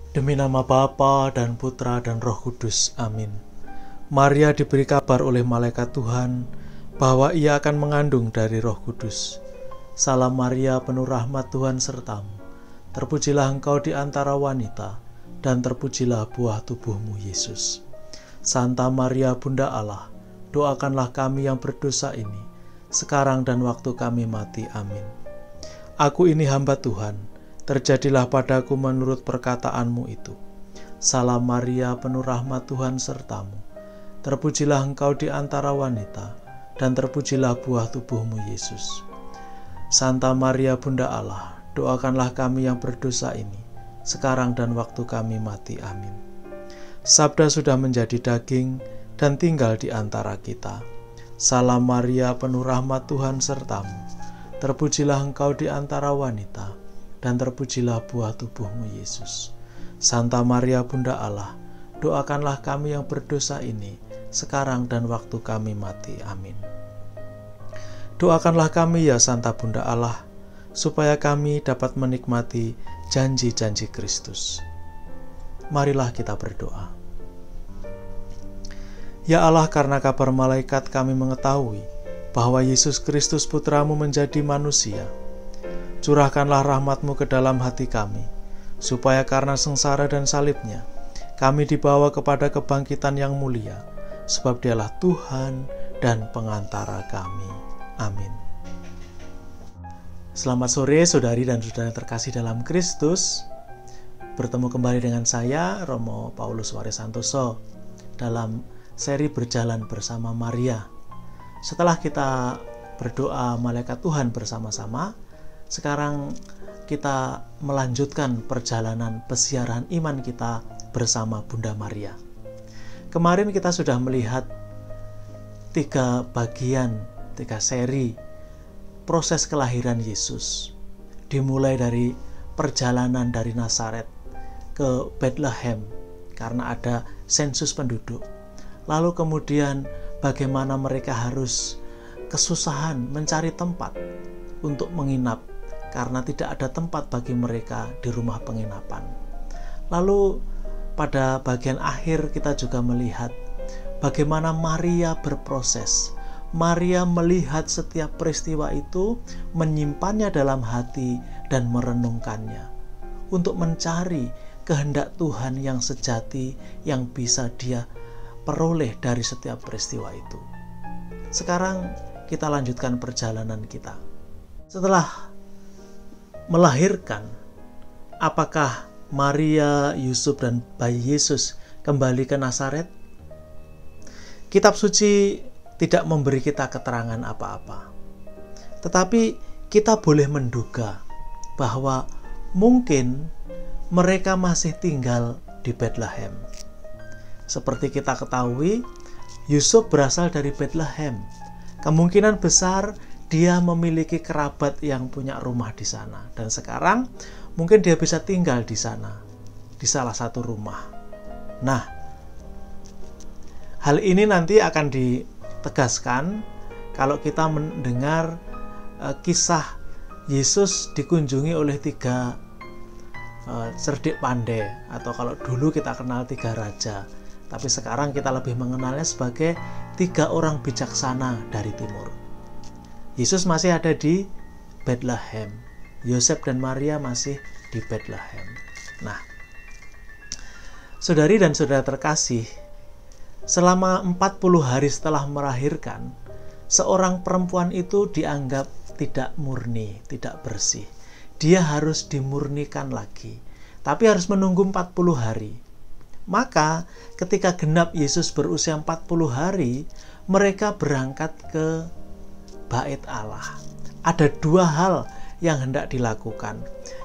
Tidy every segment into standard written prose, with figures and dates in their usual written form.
Demi nama Bapa dan Putra dan Roh Kudus. Amin. Maria diberi kabar oleh malaikat Tuhan bahwa ia akan mengandung dari Roh Kudus. Salam Maria, penuh rahmat, Tuhan sertamu. Terpujilah engkau di antara wanita, dan terpujilah buah tubuhmu, Yesus. Santa Maria, Bunda Allah, doakanlah kami yang berdosa ini, sekarang dan waktu kami mati. Amin. Aku ini hamba Tuhan, terjadilah padaku menurut perkataanmu itu. Salam Maria, penuh rahmat, Tuhan sertamu. Terpujilah engkau di antara wanita, dan terpujilah buah tubuhmu, Yesus. Santa Maria, Bunda Allah, doakanlah kami yang berdosa ini, sekarang dan waktu kami mati. Amin. Sabda sudah menjadi daging dan tinggal di antara kita. Salam Maria, penuh rahmat, Tuhan sertamu. Terpujilah engkau di antara wanita, dan terpujilah buah tubuhmu, Yesus. Santa Maria, Bunda Allah, doakanlah kami yang berdosa ini, sekarang dan waktu kami mati. Amin. Doakanlah kami ya Santa Bunda Allah, supaya kami dapat menikmati janji-janji Kristus. Marilah kita berdoa. Ya Allah, karena kabar malaikat kami mengetahui bahwa Yesus Kristus Putramu menjadi manusia. Curahkanlah rahmat-Mu ke dalam hati kami, supaya karena sengsara dan salibnya, kami dibawa kepada kebangkitan yang mulia, sebab Dialah Tuhan dan pengantara kami. Amin. Selamat sore saudari dan saudara terkasih dalam Kristus. Bertemu kembali dengan saya, Romo Paulus Waris Santoso, dalam seri Berjalan Bersama Maria. Setelah kita berdoa malaikat Tuhan bersama-sama, sekarang kita melanjutkan perjalanan pesiaran iman kita bersama Bunda Maria. Kemarin kita sudah melihat 3 seri proses kelahiran Yesus. Dimulai dari perjalanan dari Nazaret ke Bethlehem karena ada sensus penduduk. Lalu kemudian bagaimana mereka harus kesusahan mencari tempat untuk menginap karena tidak ada tempat bagi mereka di rumah penginapan. Lalu pada bagian akhir kita juga melihat bagaimana Maria berproses. Maria melihat setiap peristiwa itu, menyimpannya dalam hati dan merenungkannya untuk mencari kehendak Tuhan yang sejati yang bisa dia peroleh dari setiap peristiwa itu. Sekarang kita lanjutkan perjalanan kita. Setelah melahirkan, apakah Maria, Yusuf, dan bayi Yesus kembali ke Nazaret? Kitab suci tidak memberi kita keterangan apa-apa. Tetapi kita boleh menduga bahwa mungkin mereka masih tinggal di Bethlehem. Seperti kita ketahui, Yusuf berasal dari Bethlehem. Kemungkinan besar dia memiliki kerabat yang punya rumah di sana. Dan sekarang mungkin dia bisa tinggal di sana, di salah satu rumah. Nah, hal ini nanti akan ditegaskan kalau kita mendengar kisah Yesus dikunjungi oleh 3 cerdik pandai, atau kalau dulu kita kenal 3 raja, tapi sekarang kita lebih mengenalnya sebagai 3 orang bijaksana dari timur. Yesus masih ada di Bethlehem, Yosef dan Maria masih di Bethlehem. Nah, saudari dan saudara terkasih, selama 40 hari setelah melahirkan, seorang perempuan itu dianggap tidak murni, tidak bersih. Dia harus dimurnikan lagi, tapi harus menunggu 40 hari. Maka ketika genap Yesus berusia 40 hari, mereka berangkat ke Bait Allah. Ada 2 hal yang hendak dilakukan.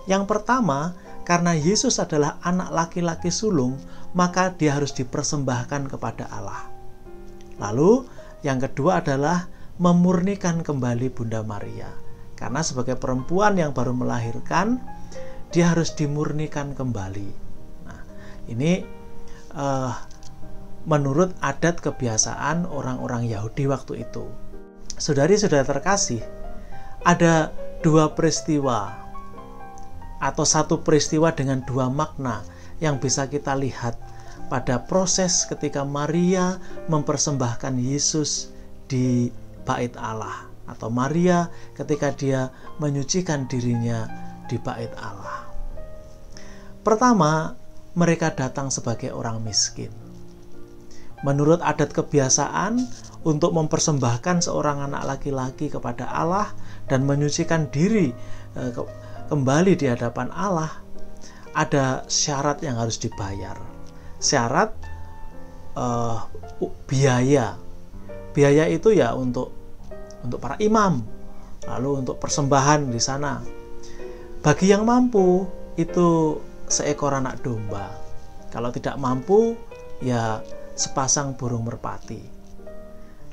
Yang pertama, karena Yesus adalah anak laki-laki sulung, maka dia harus dipersembahkan kepada Allah. Lalu yang kedua adalah memurnikan kembali Bunda Maria. Karena sebagai perempuan yang baru melahirkan, dia harus dimurnikan kembali. Nah, ini menurut adat kebiasaan orang-orang Yahudi waktu itu. Saudari-saudara terkasih, ada 2 peristiwa atau 1 peristiwa dengan 2 makna yang bisa kita lihat pada proses ketika Maria mempersembahkan Yesus di bait Allah, atau Maria ketika dia menyucikan dirinya di bait Allah. Pertama, mereka datang sebagai orang miskin. Menurut adat kebiasaan, untuk mempersembahkan seorang anak laki-laki kepada Allah dan menyucikan diri kembali di hadapan Allah, ada syarat yang harus dibayar. Syarat biaya. Biaya itu ya untuk para imam, lalu untuk persembahan di sana. Bagi yang mampu itu seekor anak domba. Kalau tidak mampu ya sepasang burung merpati.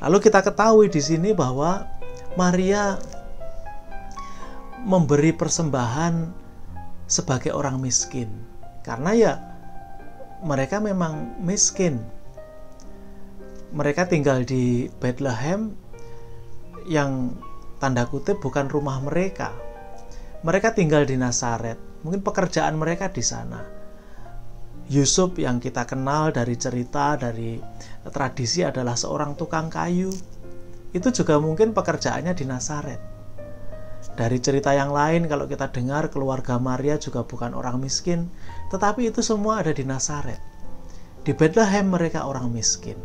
Lalu kita ketahui di sini bahwa Maria memberi persembahan sebagai orang miskin, karena ya mereka memang miskin. Mereka tinggal di Bethlehem yang tanda kutip bukan rumah mereka. Mereka tinggal di Nazaret. Mungkin pekerjaan mereka di sana. Yusuf yang kita kenal dari cerita, dari tradisi adalah seorang tukang kayu. Itu juga mungkin pekerjaannya di Nazaret. Dari cerita yang lain, kalau kita dengar keluarga Maria juga bukan orang miskin, tetapi itu semua ada di Nazaret. Di Bethlehem mereka orang miskin.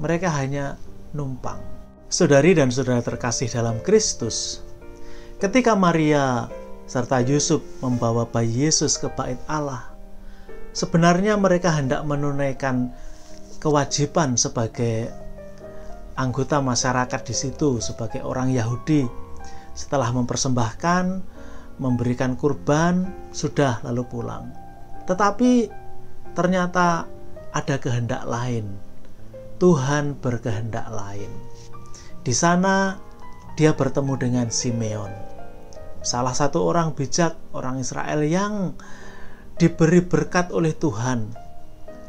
Mereka hanya numpang. Saudari dan saudara terkasih dalam Kristus, ketika Maria serta Yusuf membawa bayi Yesus ke bait Allah, sebenarnya mereka hendak menunaikan kewajiban sebagai anggota masyarakat di situ, sebagai orang Yahudi. Setelah mempersembahkan, memberikan kurban, sudah lalu pulang. Tetapi ternyata ada kehendak lain. Tuhan berkehendak lain. Di sana dia bertemu dengan Simeon, salah satu orang bijak, orang Israel yang diberi berkat oleh Tuhan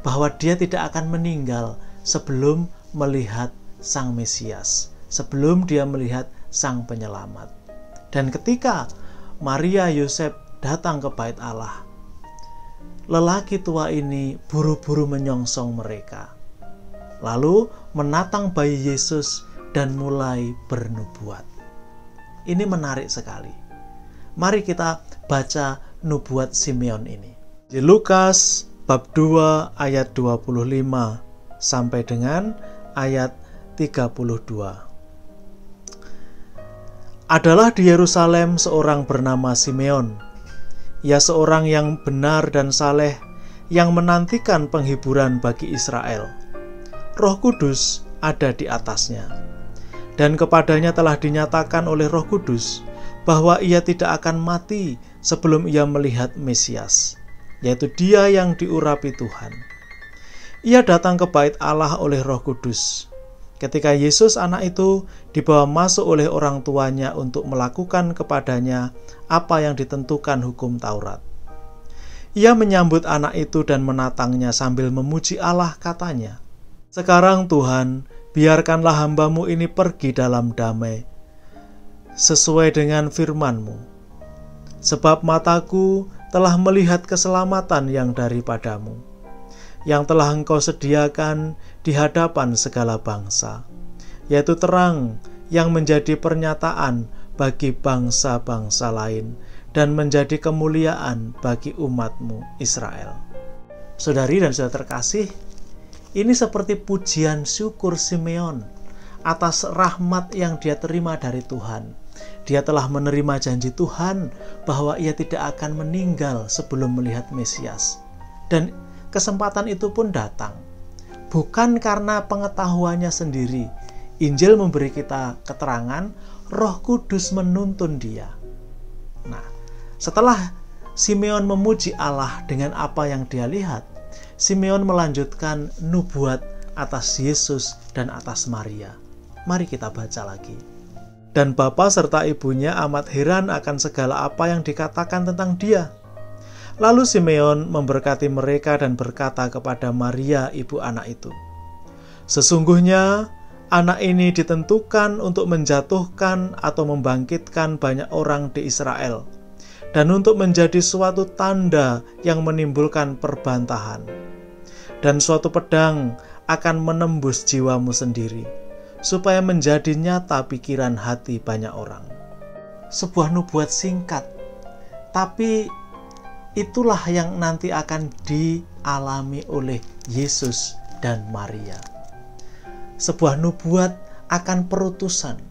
bahwa dia tidak akan meninggal sebelum melihat Sang Mesias, sebelum dia melihat Sang Penyelamat. Dan ketika Maria Yosef datang ke bait Allah, lelaki tua ini buru-buru menyongsong mereka, lalu menatang bayi Yesus dan mulai bernubuat. Ini menarik sekali. Mari kita baca nubuat Simeon ini. Di Lukas bab 2 ayat 25 sampai dengan ayat 32. Adalah di Yerusalem seorang bernama Simeon. Ia seorang yang benar dan saleh, yang menantikan penghiburan bagi Israel. Roh Kudus ada di atasnya, dan kepadanya telah dinyatakan oleh Roh Kudus bahwa ia tidak akan mati sebelum ia melihat Mesias, yaitu Dia yang diurapi Tuhan. Ia datang ke bait Allah oleh Roh Kudus. Ketika Yesus anak itu dibawa masuk oleh orang tuanya untuk melakukan kepadanya apa yang ditentukan hukum Taurat. Ia menyambut anak itu dan menatangnya sambil memuji Allah, katanya, "Sekarang Tuhan, biarkanlah hamba-Mu ini pergi dalam damai, sesuai dengan firman-Mu. Sebab mataku telah melihat keselamatan yang daripada-Mu, yang telah Engkau sediakan di hadapan segala bangsa, yaitu terang yang menjadi pernyataan bagi bangsa-bangsa lain dan menjadi kemuliaan bagi umat-Mu Israel." Saudari dan saudara terkasih, ini seperti pujian syukur Simeon atas rahmat yang dia terima dari Tuhan. Dia telah menerima janji Tuhan bahwa ia tidak akan meninggal sebelum melihat Mesias. Dan kesempatan itu pun datang. Bukan karena pengetahuannya sendiri. Injil memberi kita keterangan, Roh Kudus menuntun dia. Nah, setelah Simeon memuji Allah dengan apa yang dia lihat, Simeon melanjutkan nubuat atas Yesus dan atas Maria. Mari kita baca lagi. Dan bapa serta ibunya amat heran akan segala apa yang dikatakan tentang dia. Lalu Simeon memberkati mereka dan berkata kepada Maria, ibu anak itu, "Sesungguhnya anak ini ditentukan untuk menjatuhkan atau membangkitkan banyak orang di Israel, dan untuk menjadi suatu tanda yang menimbulkan perbantahan. Dan suatu pedang akan menembus jiwamu sendiri, supaya menjadi nyata pikiran hati banyak orang. Sebuah nubuat singkat, tapi itulah yang nanti akan dialami oleh Yesus dan Maria. Sebuah nubuat akan perutusan.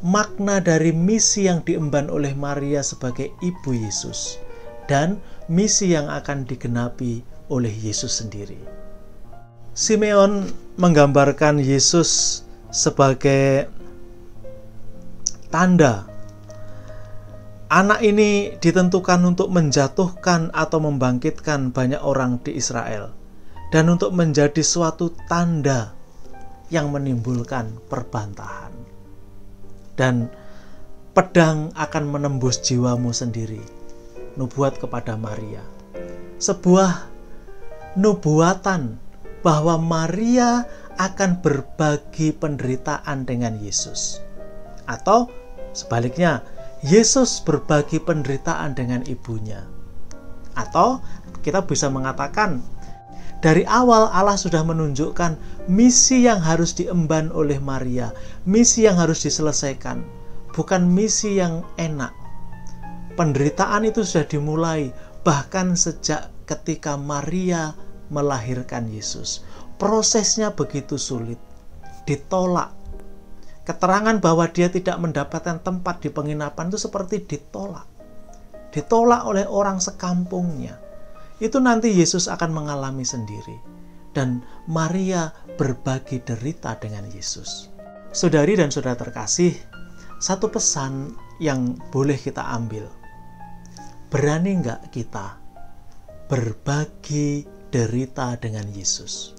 Makna dari misi yang diemban oleh Maria sebagai ibu Yesus dan misi yang akan digenapi oleh Yesus sendiri. Simeon menggambarkan Yesus sebagai tanda. Anak ini ditentukan untuk menjatuhkan atau membangkitkan banyak orang di Israel dan untuk menjadi suatu tanda yang menimbulkan perbantahan. Dan pedang akan menembus jiwamu sendiri. Nubuat kepada Maria. Sebuah nubuatan bahwa Maria akan berbagi penderitaan dengan Yesus. Atau sebaliknya, Yesus berbagi penderitaan dengan ibunya. Atau kita bisa mengatakan, dari awal Allah sudah menunjukkan misi yang harus diemban oleh Maria, misi yang harus diselesaikan, bukan misi yang enak. Penderitaan itu sudah dimulai bahkan sejak ketika Maria melahirkan Yesus. Prosesnya begitu sulit, ditolak. Keterangan bahwa dia tidak mendapatkan tempat di penginapan itu seperti ditolak. Ditolak oleh orang sekampungnya. Itu nanti Yesus akan mengalami sendiri. Dan Maria berbagi derita dengan Yesus. Saudari dan saudara terkasih, satu pesan yang boleh kita ambil. Berani nggak kita berbagi derita dengan Yesus?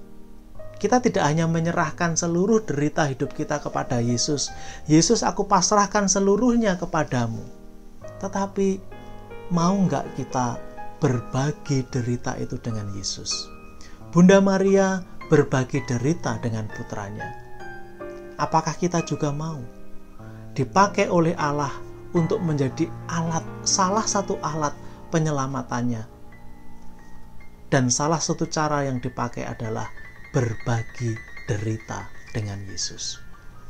Kita tidak hanya menyerahkan seluruh derita hidup kita kepada Yesus. Yesus, aku pasrahkan seluruhnya kepadamu. Tetapi mau nggak kita berbagi derita itu dengan Yesus? Bunda Maria berbagi derita dengan putranya. Apakah kita juga mau dipakai oleh Allah untuk menjadi alat, salah satu alat penyelamatannya? Dan salah satu cara yang dipakai adalah berbagi derita dengan Yesus.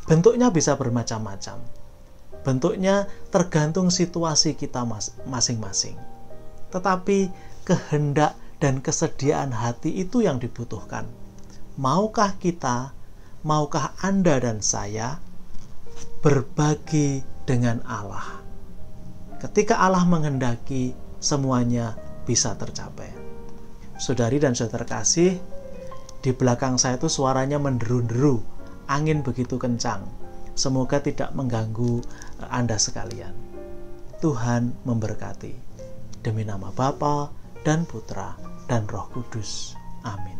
Bentuknya bisa bermacam-macam. Bentuknya tergantung situasi kita masing-masing. Tetapi kehendak dan kesediaan hati itu yang dibutuhkan. Maukah kita, maukah Anda dan saya berbagi dengan Allah? Ketika Allah menghendaki, semuanya bisa tercapai. Saudari dan saudara terkasih, di belakang saya itu suaranya menderu-deru, angin begitu kencang. Semoga tidak mengganggu Anda sekalian. Tuhan memberkati. Demi nama Bapa dan Putra dan Roh Kudus. Amin.